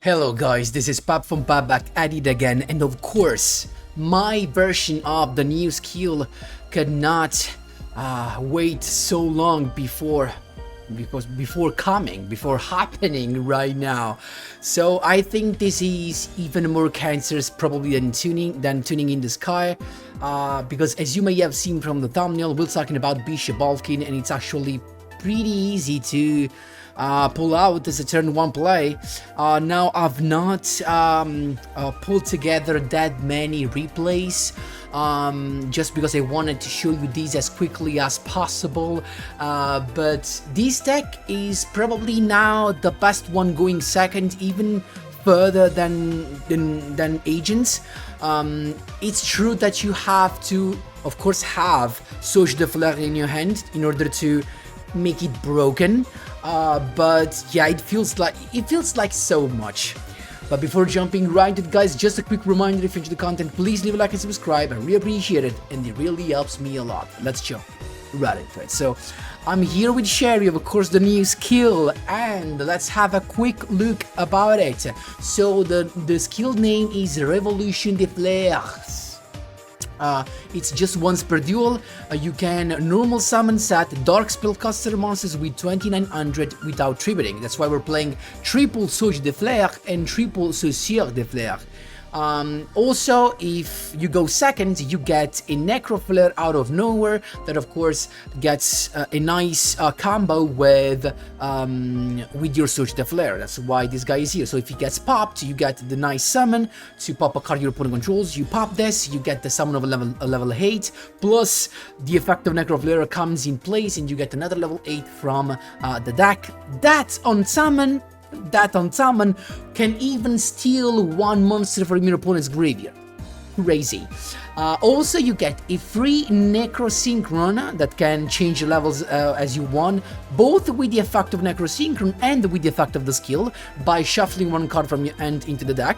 Hello guys, this is Pap from Pap back at it again, and of course, my version of the new skill could not wait so long before happening right now. So I think this is even more cancerous probably than tuning in the sky, because as you may have seen from the thumbnail, we're talking about Bishop Balkan, and it's actually pretty easy to pull out as a turn 1 play. Now I've not pulled together that many replays just because I wanted to show you these as quickly as possible, but this deck is probably now the best one, going second, even further than agents. It's true that you have to, of course, have Sauge de Fleur in your hand in order to make it broken, but yeah, it feels like so much. But before jumping right into it, guys, just a quick reminder: if you enjoy the content, please leave a like and subscribe. I really appreciate it, and it really helps me a lot. Let's jump right into it. So I'm here with Sherry, of course, the new skill, and let's have a quick look about it. So the skill name is Revolution des Fleurs. It's just once per duel. You can normal summon set dark spellcaster monsters with 2900 without tributing. That's why we're playing triple Sauge de Fleur and triple Saucier de Fleur. Also, if you go second, you get a Necro Flare out of nowhere that of course gets a nice combo with your Sauge de Flare. That's why this guy is here. So if he gets popped, you get the nice summon to pop a card your opponent controls. You pop this, you get the summon of a level 8, plus the effect of Necro Flare comes in place, and you get another level 8 from the deck. That on summon can even steal one monster from your opponent's graveyard. Crazy. Also, you get a free Necrosynchron that can change the levels as you want, both with the effect of Necrosynchron and with the effect of the skill, by shuffling one card from your hand into the deck.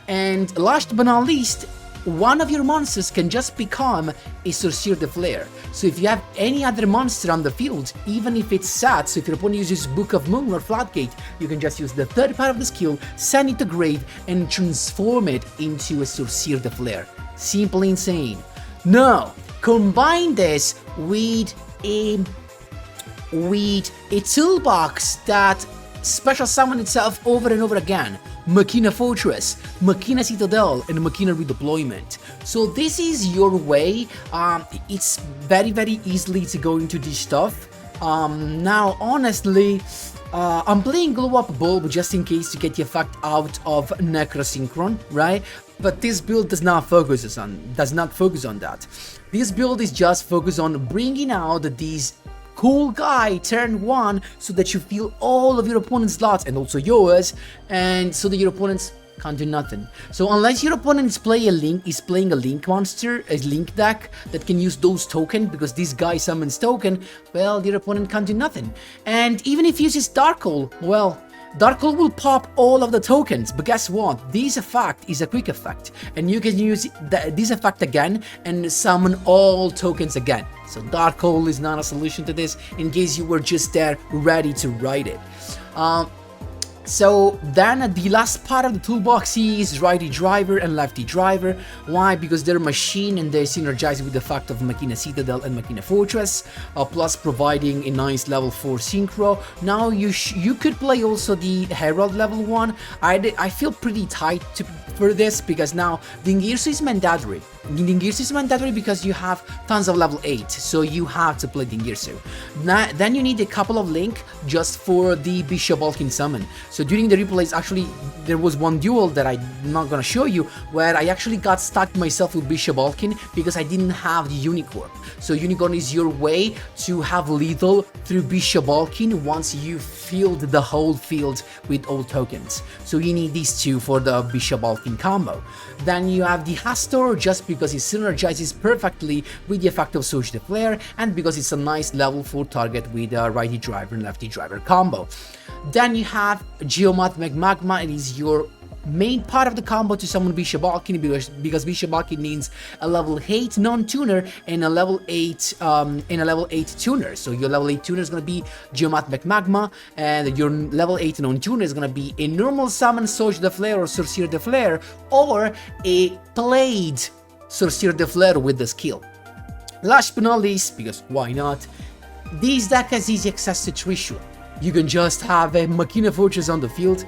And last but not least, one of your monsters can just become a Sorcier de Flare. So if you have any other monster on the field, even if it's sad, so if your opponent uses Book of Moon or Floodgate, you can just use the third part of the skill, send it to grave, and transform it into a Sorcier de Flare. Simply insane. Now, combine this with a toolbox that special summon itself over and over again. Machina Fortress, Machina Citadel, and Machina Redeployment. So this is your way. It's very easily to go into this stuff. Now, honestly, I'm playing Glow Up Bulb just in case to get the effect out of Necrosynchron, right? But this build does not focus on that. This build is just focused on bringing out these cool guy turn 1 so that you feel all of your opponent's slots and also yours, and so that your opponents can't do nothing. So unless your opponent is playing a Link monster, a Link deck that can use those tokens, because this guy summons token, well, your opponent can't do nothing. And even if he uses Dark Hole, well, Dark Hole will pop all of the tokens, but guess what? This effect is a quick effect, and you can use this effect again and summon all tokens again. So Dark Hole is not a solution to this, in case you were just there ready to write it. So then the last part of the toolbox is righty driver and lefty driver. Why? Because they're machine and they synergize with the fact of Machina Citadel and Machina Fortress, plus providing a nice level 4 synchro. Now you could play also the Herald level 1. I feel pretty tight for this, because now Dingirsu is mandatory. Dingirsu is mandatory because you have tons of level 8, so you have to play Dingirsu. Then you need a couple of Link just for the Bishop Balkan summon. So during the replays, actually, there was one duel that I'm not gonna show you, where I actually got stuck myself with Bishop Balkan because I didn't have the Unicorn. So Unicorn is your way to have lethal through Bishop Balkan once you filled the whole field with all tokens. So you need these two for the Bishop Balkan combo. Then you have the Hastor, just because it synergizes perfectly with the effect of Sauge de Flare, and because it's a nice level 4 target with a righty driver and lefty driver combo. Then you have Geomath Magma. It is your main part of the combo to summon Bishop Balkan, because Bishop Balkan needs a level 8 non-tuner and a level 8 tuner. So your level 8 tuner is gonna be Geomatic Magma, and your level 8 non-tuner is gonna be a normal summon Sorcerer de Flare or Sorcerer de Flare, or a played Sorcerer de Flare with the skill. Last but not least, because why not, this deck has easy access to TRISHULA. You can just have a Machina Fortress on the field,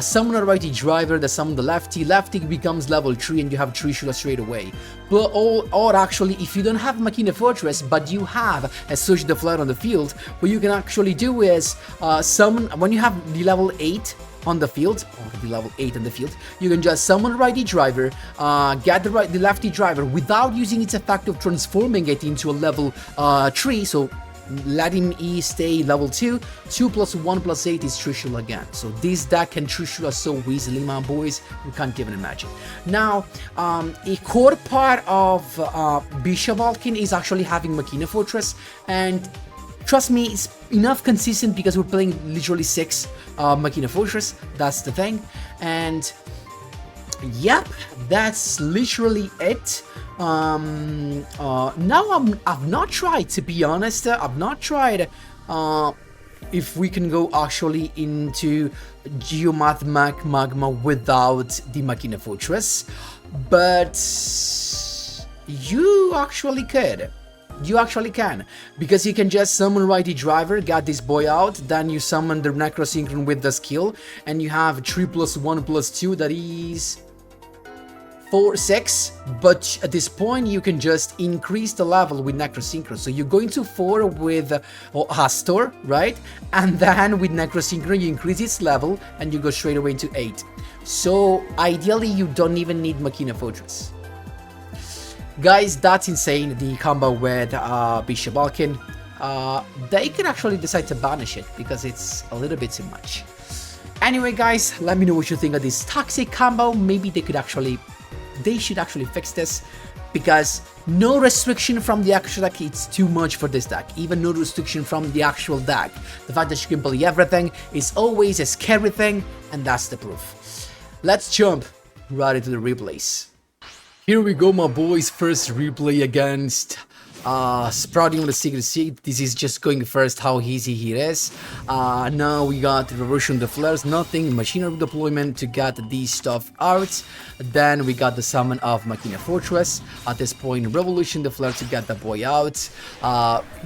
summon a righty driver that summon the lefty becomes level 3 and you have TRISHULA straight away. But, or actually, if you don't have Machina Fortress but you have a Sorcerer de Flare on the field, what you can actually do is summon, when you have the level 8 on the field, or the level 8 on the field, you can just summon righty driver, get the lefty driver without using its effect of transforming it into a level 3, so letting E stay level 2, 2 plus 1 plus 8 is TRISHULA again. So this deck can TRISHULA so easily, my boys, you can't even imagine. Now, a core part of Bishop Balkan is actually having Machina Fortress, and trust me, it's enough consistent because we're playing literally 6 Machina Fortress, that's the thing. And yep, that's literally it. Now I've not tried, to be honest, I've not tried if we can go actually into Geomatic Magma without the Machina Fortress, but you actually could. You actually can, because you can just summon righty driver, get this boy out, then you summon the Necrosynchron with the skill, and you have 3 plus 1 plus 2, that is 4, 6, but at this point you can just increase the level with Necrosynchron. So you go into 4 with Hastor, right? And then with Necrosynchron you increase its level and you go straight away into 8. So ideally you don't even need Machina Fortress. Guys, that's insane, the combo with Bishop Balkan. They can actually decide to banish it because it's a little bit too much. Anyway guys, let me know what you think of this toxic combo. Maybe they should actually fix this, because no restriction from the actual deck, it's too much for this deck. Even no restriction from the actual deck. The fact that you can play everything is always a scary thing, and that's the proof. Let's jump right into the replays. Here we go, my boys. First replay against Sprouting on the Secret Seed. This is just going first how easy he is. Now we got Reversion the Flares, nothing, Machinery Deployment to get this stuff out. Then we got the summon of Machina Fortress. At this point, Revolution the Flare to get the boy out.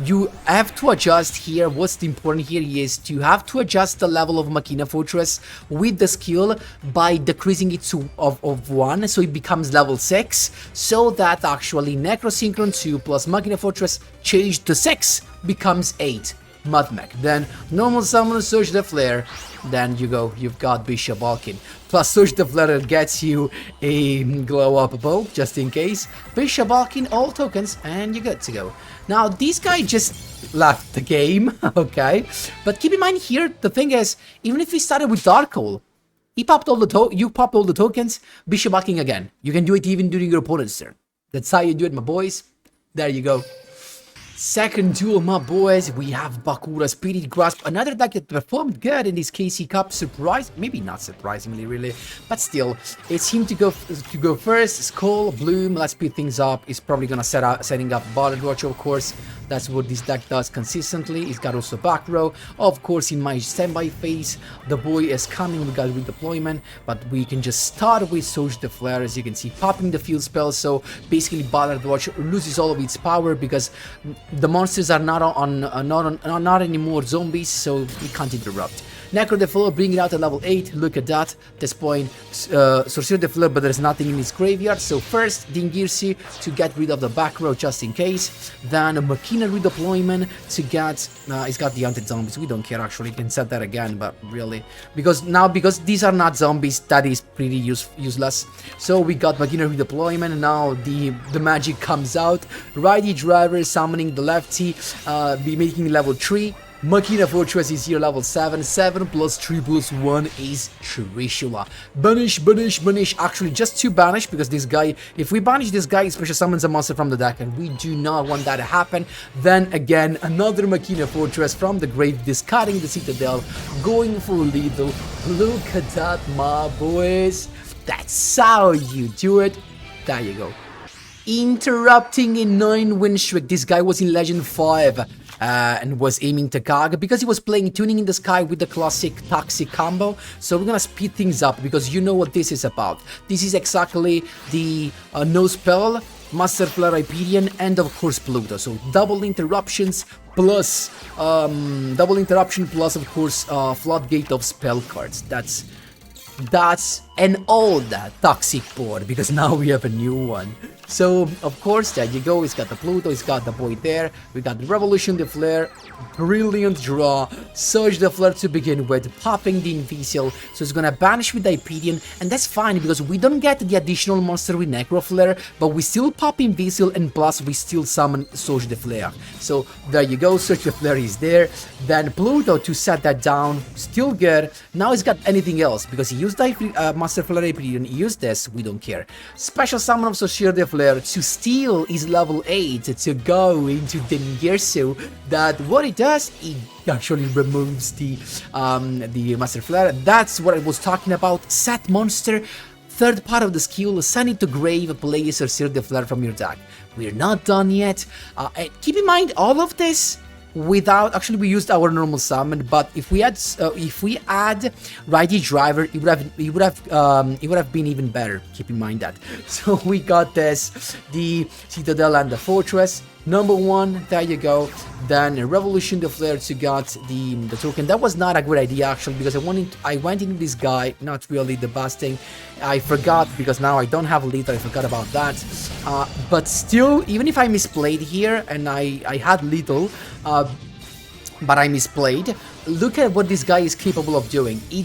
You have to adjust here. What's important here is to have to adjust the level of Machina Fortress with the skill by decreasing it to of 1, so it becomes level 6, so that actually Necrosynchron 2 plus Machina Fortress changed to 6 becomes 8. Mudmech, then normal summon Surge the Flare, then you've got Bishop Balkan. Plus Surge the Flare gets you a glow up bow, just in case. Bishop Balkan, all tokens, and you're good to go. Now, this guy just left the game, okay? But keep in mind here, the thing is, even if he started with Dark Hole, you popped all the tokens, Bishop Balkan again. You can do it even during your opponent's turn. That's how you do it, my boys. There you go. Second duel, my boys, we have Bakura Spirit Grasp, another deck that performed good in this KC Cup, maybe not surprisingly really, but still, it seemed to go first. Skull, Bloom, let's speed things up. It's probably gonna setting up Ballad Watch, of course. That's what this deck does consistently. It's got also back row. Of course, in my standby phase, the boy is coming. We got redeployment, but we can just start with Surge the Flare, as you can see, popping the field spell. So basically, Ballad Watch loses all of its power because the monsters are not anymore zombies, so we can't interrupt. Necro the Flare bringing out a level 8, look at that. At this point, Sorcerer the Flare, but there's nothing in his graveyard. So first, Dingirsi to get rid of the back row just in case. Then a Machina redeployment to get, he's got the hunted zombies. We don't care actually, you can set that again, but really. Because these are not zombies, that is pretty useless. So we got Machina redeployment, and now the magic comes out. Righty driver summoning the lefty, be making level 3. Machina Fortress is here level 7, 7 plus 3 plus 1 is TRISHULA. Banish, actually just 2 banish, because this guy, if we banish this guy, it special summons a monster from the deck, and we do not want that to happen. Then again, another Machina Fortress from the grave, discarding the Citadel, going for lethal. Look at that, my boys. That's how you do it. There you go. Interrupting a 9 win streak. This guy was in Legend 5 and was aiming to Gag because he was playing Tuning in the Sky with the classic Toxic combo. So we're gonna speed things up because you know what this is about. This is exactly the no spell, Master Flare Hyperion, and of course Pluto. So double interruption plus of course floodgate of spell cards. That's an old Toxic board because now we have a new one. So of course there you go, he's got the Pluto, he's got the Void there, we got the Revolution, the Flare, brilliant draw, Surge the Flare to begin with, popping the Invisible, so it's gonna banish with the Hyperion, and that's fine because we don't get the additional monster with Necro Flare, but we still pop Invisible and plus we still summon Surge the Flare. So there you go, Surge the Flare is there, then Pluto to set that down, still good. Now he's got anything else because he used the Master Flare Hyperion, he used this, we don't care. Special summon of Surge the Flare to steal his level 8 to go into Dengirsu. That what it does, it actually removes the Master Flare. That's what I was talking about. Set monster, third part of the skill, send it to grave, play Sorcerer the Flare from your deck. We're not done yet. Keep in mind all of this without, actually we used our normal summon, but if we add Righty Driver, it would have been even better. Keep in mind that. So we got this, the Citadel and the Fortress. Number 1, there you go. Then Revolution the Flare to got the token. That was not a good idea actually because I went into this guy, not really the best thing. I forgot because now I don't have lethal, I forgot about that. But still, even if I misplayed here and I had lethal, but I misplayed. Look at what this guy is capable of doing. He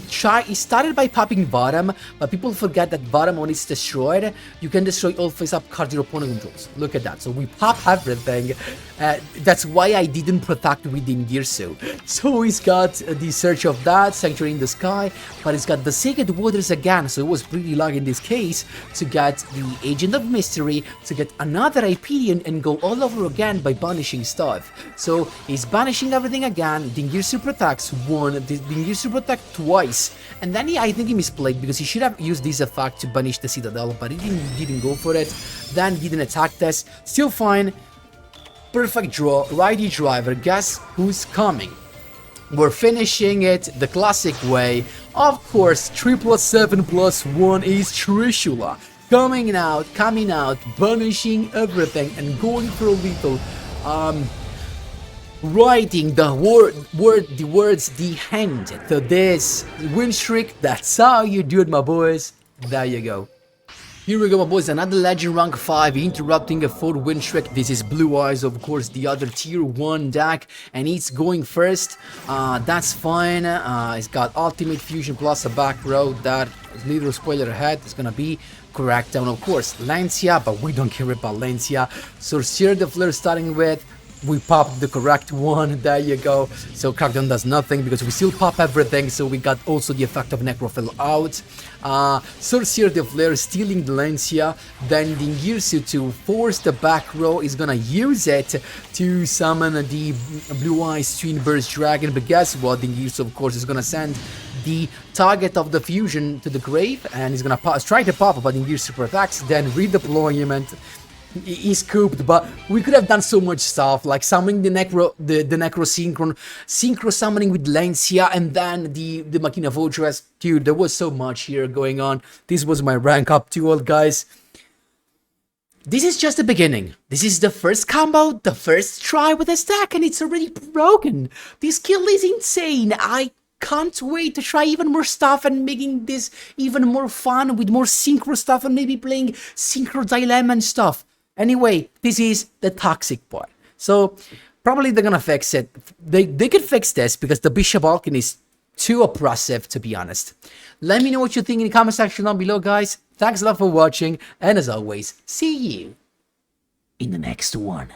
started by popping bottom, but people forget that bottom, when it's destroyed, you can destroy all face-up cards your opponent controls. Look at that. So we pop everything. That's why I didn't protect within Girsu. So he's got the Search of that, Sanctuary in the Sky, but he's got the Sacred Waters again, so it was pretty lucky in this case to get the Agent of Mystery, to get another Hyperion and go all over again by banishing stuff. So he's banishing everything again, Dingirsu protects one, Dingirsu protect twice, and then I think he misplayed because he should have used this effect to banish the Citadel, but he didn't go for it, then didn't attack this, still fine. Perfect draw, Righty Driver, guess who's coming? We're finishing it the classic way. Of course, 3+7+1 is Trishula. Coming out, banishing everything and going for a lethal. Writing the words the hand to this win streak. That's how you do it, my boys. There you go. Here we go, my boys, another legend rank 5 interrupting a 4 win streak. This is Blue Eyes, of course, the other tier 1 deck, and it's going first. That's fine. It's got Ultimate Fusion plus a back row. That little spoiler ahead is gonna be Crackdown, of course. Lancia, but we don't care about Lancia. Sorcerer the Flare starting with. We popped the correct one, there you go. So Crackdown does nothing because we still pop everything, so we got also the effect of Necrophil out. Sorcerer the Flare stealing the Lancia, then Dingirsu to force the back row is gonna use it to summon the Blue Eyes Twin Burst Dragon, but guess what, Dingirsu of course is gonna send the target of the fusion to the grave, and he's gonna try to pop, but Dingirsu attacks, then redeployment. He's scooped, but we could have done so much stuff, like summoning the Necro Synchro summoning with Lancia, and then the Machina Fortress. Dude, there was so much here going on. This was my rank up duel, guys. This is just the beginning. This is the first combo, the first try with this deck, and it's already broken. This skill is insane. I can't wait to try even more stuff and making this even more fun with more synchro stuff and maybe playing synchro dilemma and stuff. Anyway, this is the toxic part. So probably they're gonna fix it. They could fix this because the Bishop Balkan is too oppressive, to be honest. Let me know what you think in the comment section down below, guys. Thanks a lot for watching, and as always, see you in the next one.